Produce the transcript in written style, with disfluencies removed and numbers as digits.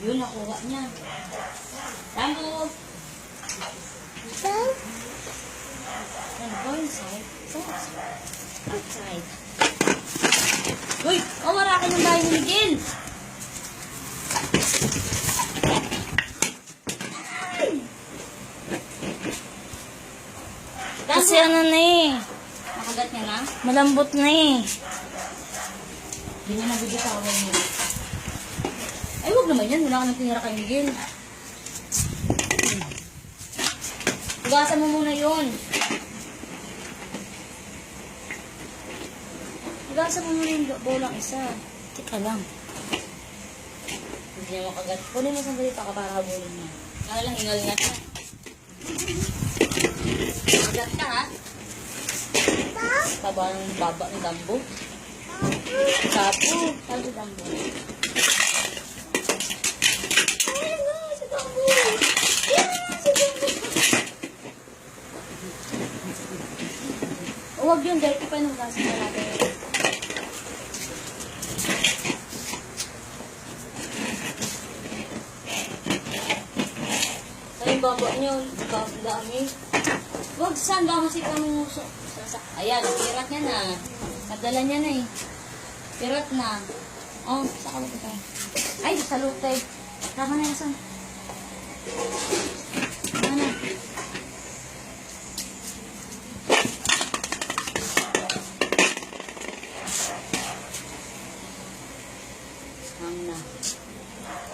Yun, nakuha niya. Rambo! Go inside. Go outside. Outside. Uy! Marakin yung bahay ni Miguel! Kasi ano na eh. Nakagat niya na? Malambot na eh. Hindi niya nabibitawan niya. Ay, huwag naman yan. Wala ka nang tinira kay Miguel. Hugasan mo muna yun. Hugasan mo muna yung bolang isa. Teka lang. Hindi niya makagat. Kunin mo sandali pa para habulin niya. Kaya lang, hingal na siya. Kagat ka, ha? Taba ng baba ng dambo. Sapo. Sapo ng dambo. Ay, no, si dambo. Yan, si dambo. Huwag yun, dahil ko pa yung hugasan na natin. Ay, baba niyo. Dami. Huwag saan ba kasi kami muso. Ayan, pirat niya na. Nadala niya na eh. Pirat na. Oh, saka ba ito? Ay, sa lutay. Tama na yan, saan?